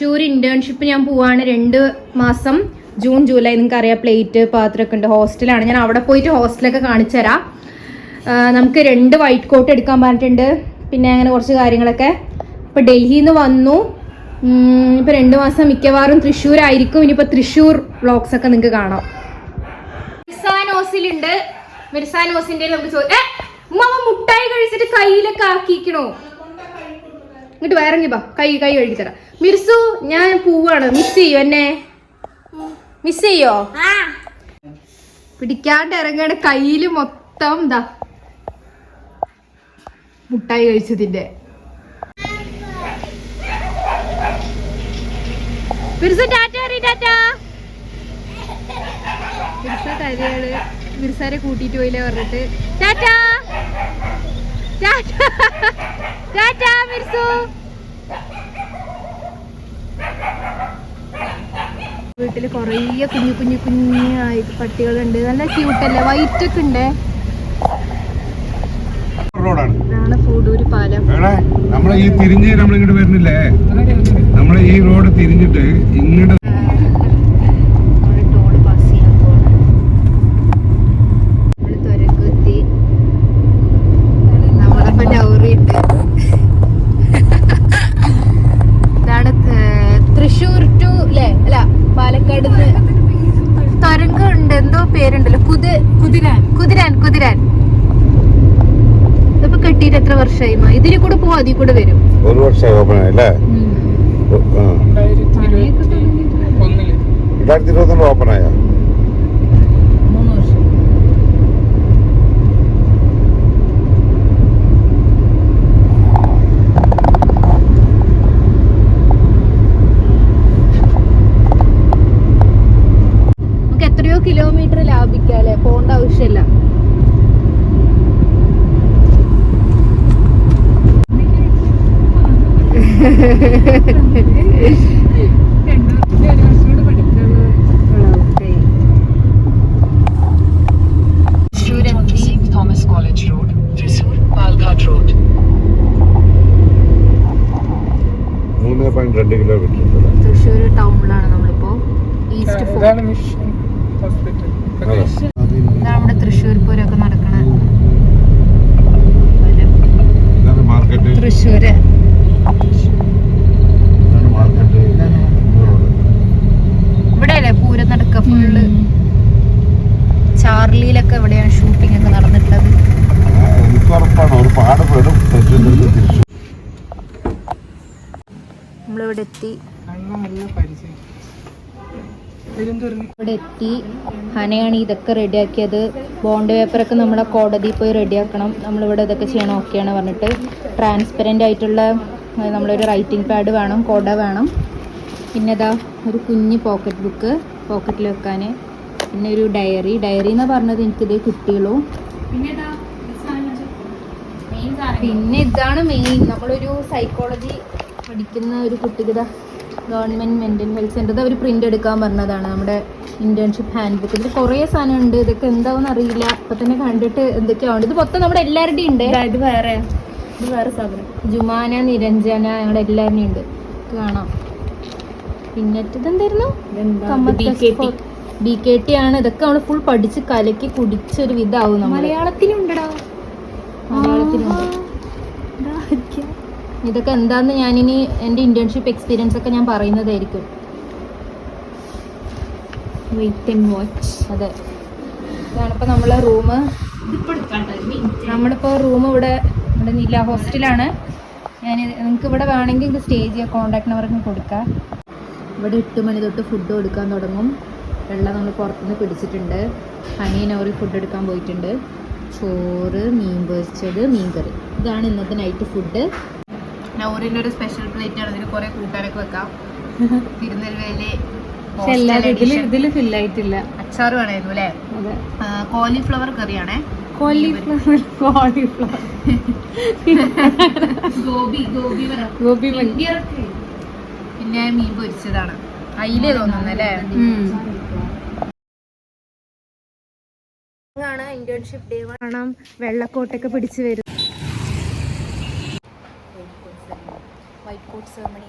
Thrissur internship ഞാൻ പോവാണ് 2 മാസം, ജൂൺ ജൂലൈ. നിങ്ങൾക്ക് അറിയാം, പ്ലേറ്റ് പാത്രമൊക്കെ ഉണ്ട്. ഹോസ്റ്റലാണ്. ഞാൻ അവിടെ പോയിട്ട് ഹോസ്റ്റലൊക്കെ കാണിച്ചു തരാം. നമുക്ക് 2 വൈറ്റ് കോട്ട് എടുക്കാൻ പറഞ്ഞിട്ടുണ്ട്. പിന്നെ അങ്ങനെ കുറച്ച് കാര്യങ്ങളൊക്കെ. ഇപ്പം ഡൽഹിയിൽ നിന്ന് വന്നു. ഇപ്പം 2 മാസം മിക്കവാറും തൃശ്ശൂരായിരിക്കും. ഇനിയിപ്പോൾ തൃശ്ശൂർ വ്ളോഗ്സ് ഒക്കെ നിങ്ങൾക്ക് കാണാം. മിർസാനോസിലുണ്ട്. മിർസാനോസിന്റെ നമുക്ക് മുട്ടായി കഴിച്ചിട്ട് കയ്യിലൊക്കെ ആക്കിക്കണോ? ഇങ്ങോട്ട് വേറെങ്കി ബാ, കൈ കഴുകി തരാം. മിർസു, ഞാൻ പോവാണ്. മിസ് ചെയ്യോ എന്നെ? മിസ് ചെയ്യോ? പിടിക്കാണ്ട് ഇറങ്ങാണ്. കയ്യില് മൊത്തം എന്താ മുട്ടായി കഴിച്ചതിന്റെ. മിർസു ടാറ്റ പറയ്. ടാറ്റ. മിർസ കരയാണ്. മിർസാരെ കൂട്ടിട്ട് പോയില്ലേ പറഞ്ഞിട്ട്. ടാറ്റ ടാറ്റ ടാറ്റ മിർസു. വീട്ടില് കൊറേ കുഞ്ഞു കുഞ്ഞു കുഞ്ഞായി പട്ടികളുണ്ട്. നല്ല ക്യൂട്ടല്ലേ? വൈറ്റ് ഒക്കെ ഉണ്ട്. ഇതാണ് ഫൂഡൂര് പാലം. നമ്മളെ ഈ തിരിഞ്ഞ് നമ്മളിങ്ങോട്ട് വരുന്നില്ലേ, നമ്മളെ ഈ റോഡ് തിരിഞ്ഞിട്ട് ഇങ്ങോട്ട് ടോള് പാസ് ചെയ്യാൻ പോകണം. നമ്മള് തുരക്കെത്തി. നമ്മളപ്പോ ഡൗറി ഉണ്ട്. ഇതാണ് തൃശ്ശൂർ ടു അല്ലേ? അല്ല, പാലക്കാട് തരംഗം ഉണ്ട്. എന്തോ പേരുണ്ടല്ലോ, കുതിരാൻ. ഇതിപ്പോ കെട്ടിയിട്ട് എത്ര വർഷമായി? ഇതിൽ കൂടെ പോവാ, അതിൽ കൂടെ വരും. 1 വർഷമായി ഓപ്പൺ ആയില്ലേ? 2021 ഓപ്പൺ ആയ. 3 വർഷം. നമുക്ക് എത്രയോ കിലോമീറ്റർ ലാഭിക്കാല്ലേ, പോണ്ട ആവശ്യമില്ല. Thomas College Road, Thrissur, Palghat Road. 3.2 kilometre. Thrissur ടൗണിലാണ് നമ്മളിപ്പോ. ഈസ്റ്റ് ഇതാണ് മിഷൻ ഹോസ്പിറ്റൽ. ഇതാണ് നമ്മുടെ തൃശ്ശൂർ പൂരമൊക്കെ നടക്കണ മാർക്കറ്റ്. തൃശ്ശൂര് ഇവിടെ അല്ലേ പൂരം നടക്ക ഫുള്ള്. ചാർലിയിലൊക്കെ ഇവിടെയാണ് ഷൂട്ടിംഗ് ഒക്കെ നടന്നിട്ടുള്ളത്. എനിക്ക് ഉറപ്പാണ് ഒരുപാട് പേരും നമ്മളിവിടെ എത്തി. ഇവിടെ എത്തി. ഹനയാണ് ഇതൊക്കെ റെഡിയാക്കിയത്. ബോണ്ട് പേപ്പറൊക്കെ നമ്മുടെ കോടതിയിൽ പോയി റെഡിയാക്കണം. നമ്മളിവിടെ ഇതൊക്കെ ചെയ്യണം. ഓക്കെയാണ് പറഞ്ഞിട്ട്. ട്രാൻസ്പെറൻ്റ് ആയിട്ടുള്ള നമ്മളൊരു റൈറ്റിംഗ് പാഡ് വേണം, കൊട വേണം. പിന്നെ ഇതാ ഒരു കുഞ്ഞ് പോക്കറ്റ് ബുക്ക് പോക്കറ്റിൽ വെക്കാൻ. പിന്നെ ഒരു ഡയറി എന്ന് പറഞ്ഞത് എനിക്കിതേ കിട്ടിയുള്ളൂ. പിന്നെ ഇതാണ് മെയിൻ. നമ്മളൊരു സൈക്കോളജി പഠിക്കുന്ന ഒരു കുട്ടിക്ക് ഗവൺമെൻറ് മെൻ്റൽ ഹെൽത്ത് സെൻ്റർ അവർ പ്രിൻ്റ് എടുക്കാൻ പറഞ്ഞതാണ്. നമ്മുടെ ഇൻറ്റേൺഷിപ്പ് ഹാൻഡ് ബുക്ക്. ഇതിൽ കുറേ സാധനമുണ്ട്. ഇതൊക്കെ എന്താണെന്ന് അറിയില്ല. ഇപ്പം തന്നെ കണ്ടിട്ട് എന്തൊക്കെയാണ്. ഇത് മൊത്തം നമ്മുടെ എല്ലാവരുടെയും ഉണ്ട്. ഇത് വേറെ സാധനം. ജുമാന, നിരഞ്ജന, ഞങ്ങളുടെ എല്ലാവരുടെയും ഉണ്ട്. കാണാം. പിന്നെ ഇതെന്തായിരുന്നു? BKT ആണ്. ഇതൊക്കെ നമ്മൾ ഫുൾ പഠിച്ച് കലക്കി കുടിച്ചൊരു വിധാവും. മലയാളത്തിലുണ്ടോ? മലയാളത്തിലുണ്ട്. ഇതൊക്കെ എന്താന്ന് ഞാനിനി എൻ്റെ ഇന്റേൺഷിപ്പ് എക്സ്പീരിയൻസ് ഒക്കെ ഞാൻ പറയുന്നതായിരിക്കും. Wait and watch. അതെ, ഇതാണിപ്പോൾ നമ്മളെ റൂം. നമ്മളിപ്പോൾ റൂം ഇവിടെ നില ഹോസ്റ്റലാണ്. നിങ്ങൾക്ക് ഇവിടെ വേണമെങ്കിൽ ഇത് സ്റ്റേ ചെയ്യാം. കോൺടാക്ട് നമ്പർക്ക് കൊടുക്കാം. ഇവിടെ 8 മണി തൊട്ട് ഫുഡ് കൊടുക്കാൻ തുടങ്ങും. വെള്ളം നമ്മൾ പുറത്തുനിന്ന് പിടിച്ചിട്ടുണ്ട്. ഹണി നൗറിൽ ഫുഡ് എടുക്കാൻ പോയിട്ടുണ്ട്. ചോറ്, മീൻ പൊരിച്ചത്, മീൻകറി. ഇതാണ് ഇന്നത്തെ നൈറ്റ് ഫുഡ്. നൗറിൻ്റെ ഒരു സ്പെഷ്യൽ പ്ലേറ്റ് ആണ്. ഇതിൽ കുറേ കൂട്ടാനൊക്കെ വെക്കാം. തിരുനെൽവേലി ഇതിൽ ഫില്ലായിട്ടില്ല. അച്ചാറ് വേണമായിരുന്നു അല്ലേ? കോളിഫ്ലവർ കറിയാണേ. ഗോബി പിന്നെ മീൻ പൊരിച്ചതാണ്. അയിലേ തോന്നുന്നല്ലേ? ഇന്റേൺഷിപ്പ് ഡേ കാണാം. വെള്ളക്കോട്ടൊക്കെ പിടിച്ചു വരും. White coat ceremony